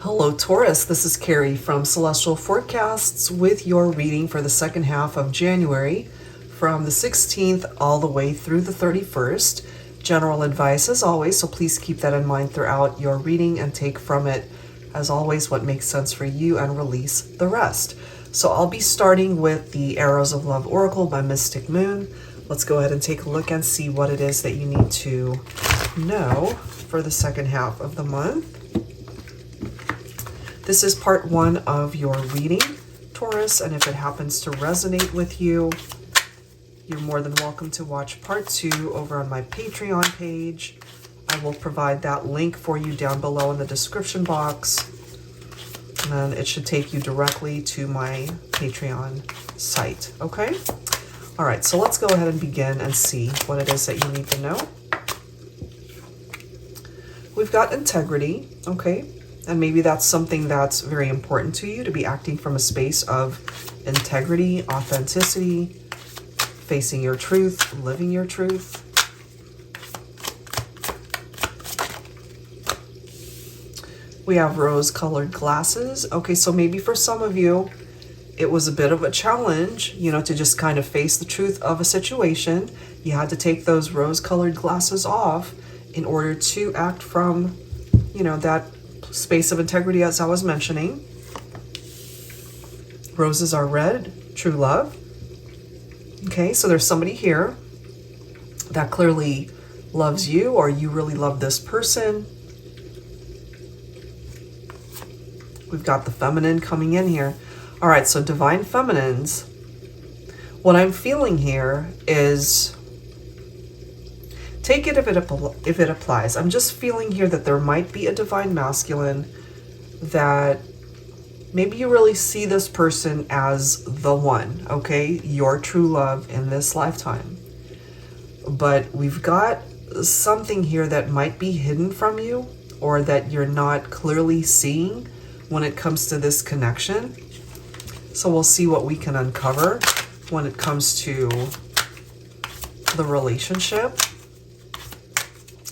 Hello Taurus, this is Carrie from Celestial Forecasts with your reading for the second half of January from the 16th all the way through the 31st. General advice as always, so please keep that in mind throughout your reading and take from it, as always, what makes sense for you and release the rest. So I'll be starting with the Arrows of Love Oracle by Mystic Moon. Let's go ahead and take a look and see what it is that you need to know for the second half of the month. This is part one of your reading, Taurus, and if it happens to resonate with you, you're more than welcome to watch part two over on my Patreon page. I will provide that link for you down below in the description box, and it should take you directly to my Patreon site, okay? All right, so let's go ahead and begin and see what it is that you need to know. We've got integrity, okay? And maybe that's something that's very important to you, to be acting from a space of integrity, authenticity, facing your truth, living your truth. We have rose-colored glasses. Okay, so maybe for some of you, it was a bit of a challenge, you know, to just kind of face the truth of a situation. You had to take those rose-colored glasses off in order to act from, you know, that space of integrity, as I was mentioning. Roses are red, true love. Okay, so there's somebody here that clearly loves you, or you really love this person. We've got the feminine coming in here. All right, so divine feminines. What I'm feeling here is, take it if it applies. I'm just feeling here that there might be a divine masculine that maybe you really see this person as the one, okay? Your true love in this lifetime. But we've got something here that might be hidden from you, or that you're not clearly seeing when it comes to this connection. So we'll see what we can uncover when it comes to the relationship.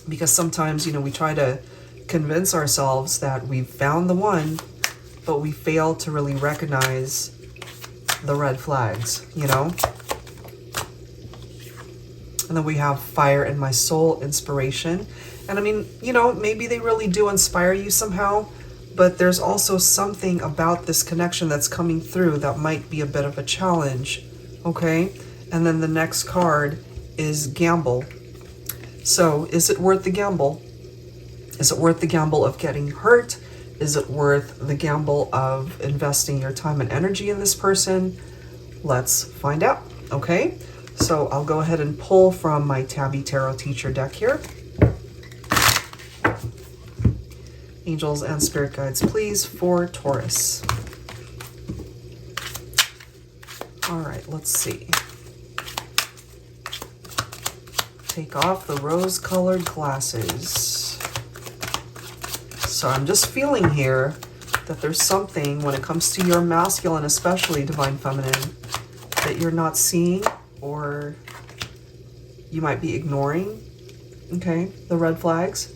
Because sometimes, you know, we try to convince ourselves that we've found the one, but we fail to really recognize the red flags, you know? And then we have fire in my soul, inspiration. And I mean, you know, maybe they really do inspire you somehow, but there's also something about this connection that's coming through that might be a bit of a challenge, okay? And then the next card is gamble. So is it worth the gamble? Is it worth the gamble of getting hurt? Is it worth the gamble of investing your time and energy in this person? Let's find out, okay? So I'll go ahead and pull from my Tabby Tarot Teacher deck here. Angels and Spirit Guides, please, for Taurus. All right, let's see. Take off the rose-colored glasses. So I'm just feeling here that there's something when it comes to your masculine, especially divine feminine, that you're not seeing, or you might be ignoring, okay, the red flags.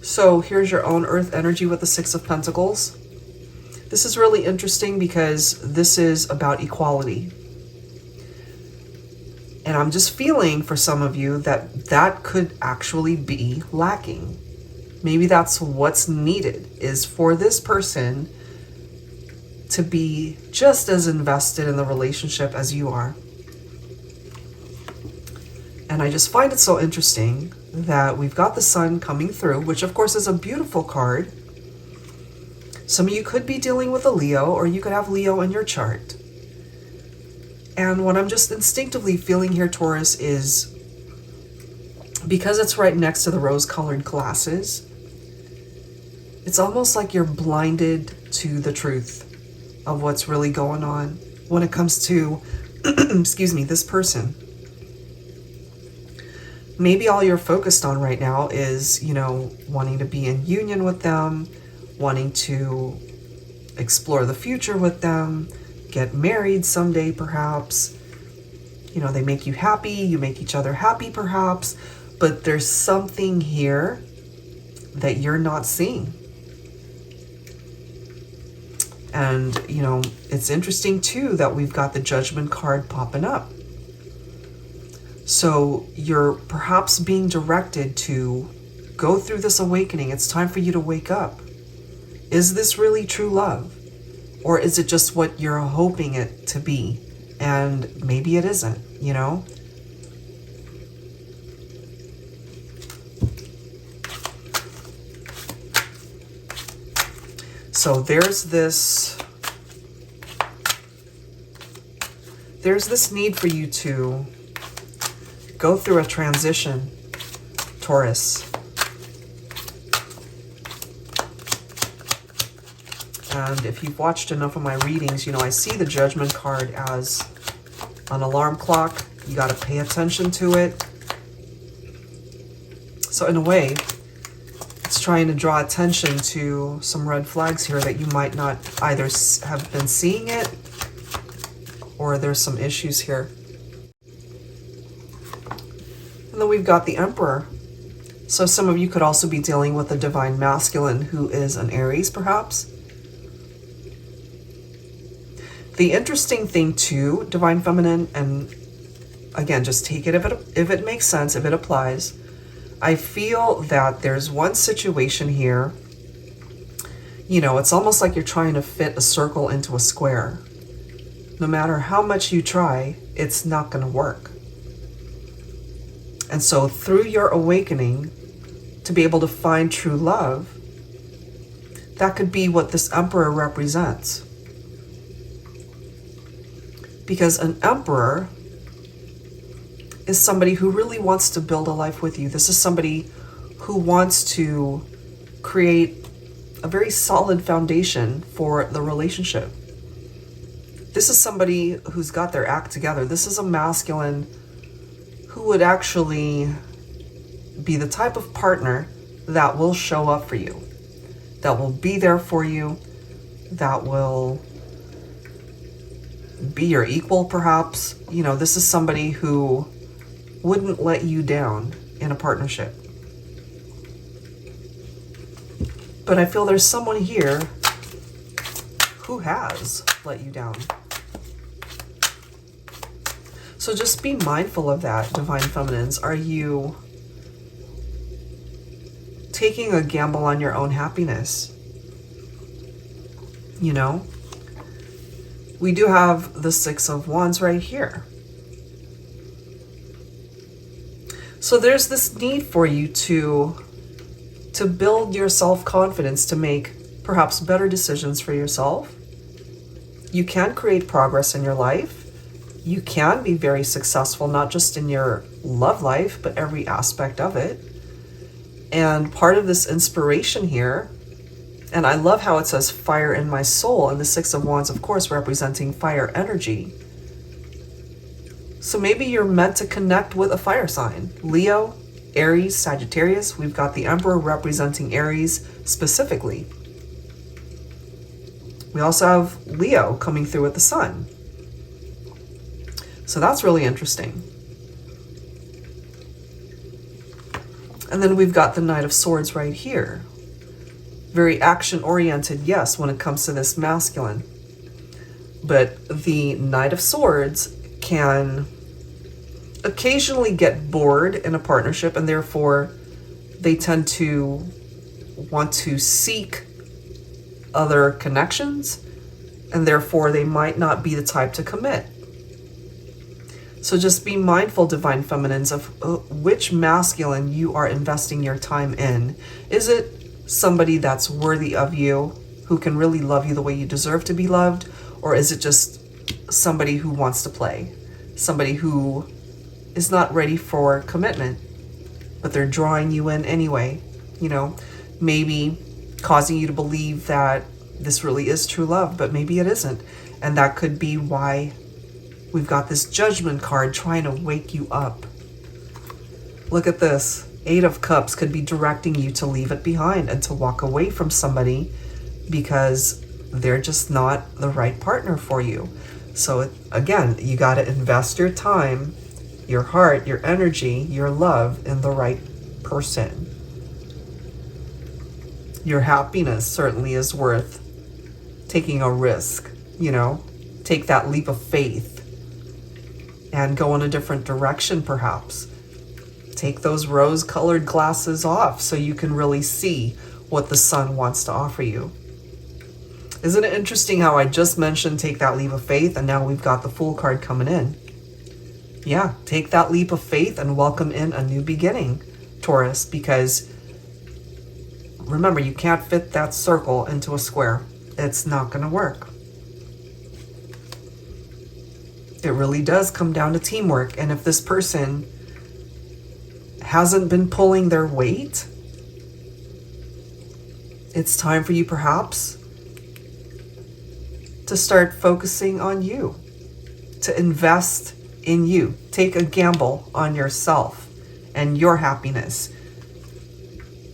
So here's your own earth energy with the Six of Pentacles. This is really interesting because this is about equality. And I'm just feeling for some of you that that could actually be lacking. Maybe that's what's needed, is for this person to be just as invested in the relationship as you are. And I just find it so interesting that we've got the sun coming through, which of course is a beautiful card. Some of you could be dealing with a Leo, or you could have Leo in your chart. And what I'm just instinctively feeling here, Taurus, is because it's right next to the rose-colored glasses, it's almost like you're blinded to the truth of what's really going on when it comes to, excuse me, this person. Maybe all you're focused on right now is, you know, wanting to be in union with them, wanting to explore the future with them, get married someday perhaps. You know, they make you happy, you make each other happy perhaps, but there's something here that you're not seeing. And, you know, it's interesting too that we've got the Judgment card popping up. So you're perhaps being directed to go through this awakening. It's time for you to wake up. Is this really true love? Or is it just what you're hoping it to be? And maybe it isn't, you know? So there's this need for you to go through a transition, Taurus. And if you've watched enough of my readings, you know, I see the Judgment card as an alarm clock. You got to pay attention to it. So in a way, it's trying to draw attention to some red flags here that you might not either have been seeing it, or there's some issues here. And then we've got the Emperor. So some of you could also be dealing with a Divine Masculine who is an Aries, perhaps. The interesting thing too, Divine Feminine, and again, just take it if it makes sense, if it applies. I feel that there's one situation here, you know, it's almost like you're trying to fit a circle into a square. No matter how much you try, it's not going to work. And so through your awakening, to be able to find true love, that could be what this Emperor represents. Because an Emperor is somebody who really wants to build a life with you. This is somebody who wants to create a very solid foundation for the relationship. This is somebody who's got their act together. This is a masculine who would actually be the type of partner that will show up for you, that will be there for you, that will be your equal, perhaps. You know, this is somebody who wouldn't let you down in a partnership. But I feel there's someone here who has let you down. So just be mindful of that, Divine Feminines. Are you taking a gamble on your own happiness? You know? We do have the Six of Wands right here. So there's this need for you to build your self-confidence, to make perhaps better decisions for yourself. You can create progress in your life. You can be very successful, not just in your love life, but every aspect of it. And part of this inspiration here, and I love how it says fire in my soul, and the Six of Wands, of course, representing fire energy. So maybe you're meant to connect with a fire sign. Leo, Aries, Sagittarius. We've got the Emperor representing Aries specifically. We also have Leo coming through with the Sun. So that's really interesting. And then we've got the Knight of Swords right here. Very action-oriented, yes, when it comes to this masculine. But the Knight of Swords can occasionally get bored in a partnership, and therefore they tend to want to seek other connections, and therefore they might not be the type to commit. So just be mindful, Divine Feminines, of which masculine you are investing your time in. Is it somebody that's worthy of you, who can really love you the way you deserve to be loved? Or is it just somebody who wants to play? Somebody who is not ready for commitment, but they're drawing you in anyway, you know, maybe causing you to believe that this really is true love, but maybe it isn't. And that could be why we've got this Judgment card trying to wake you up. Look at this. Eight of Cups could be directing you to leave it behind and to walk away from somebody because they're just not the right partner for you. So again, you got to invest your time, your heart, your energy, your love in the right person. Your happiness certainly is worth taking a risk, you know, take that leap of faith and go in a different direction perhaps. Take those rose-colored glasses off so you can really see what the sun wants to offer you. Isn't it interesting how I just mentioned take that leap of faith and now we've got the Fool card coming in? Yeah, take that leap of faith and welcome in a new beginning, Taurus, because remember, you can't fit that circle into a square. It's not going to work. It really does come down to teamwork. And if this person hasn't been pulling their weight, it's time for you perhaps to start focusing on you, to invest in you. Take a gamble on yourself and your happiness,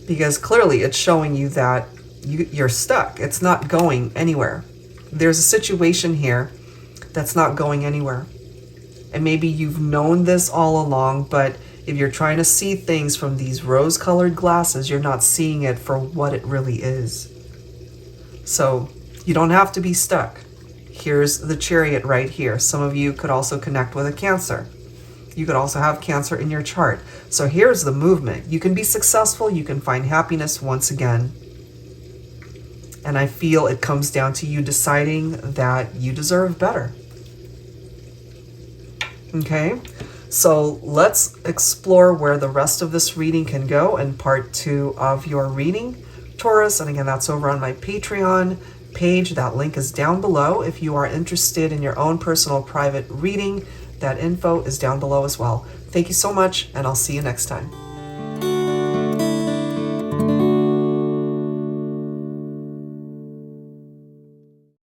because clearly it's showing you that you're stuck. It's not going anywhere. There's a situation here that's not going anywhere. And maybe you've known this all along, but if you're trying to see things from these rose-colored glasses, you're not seeing it for what it really is. So you don't have to be stuck. Here's the Chariot right here. Some of you could also connect with a Cancer. You could also have Cancer in your chart. So here's the movement. You can be successful. You can find happiness once again. And I feel it comes down to you deciding that you deserve better. Okay, so let's explore where the rest of this reading can go in part 2 of your reading, Taurus. And again, that's over on my Patreon page. That link is down below. If you are interested in your own personal private reading, that info is down below as well. Thank you so much, and I'll see you next time.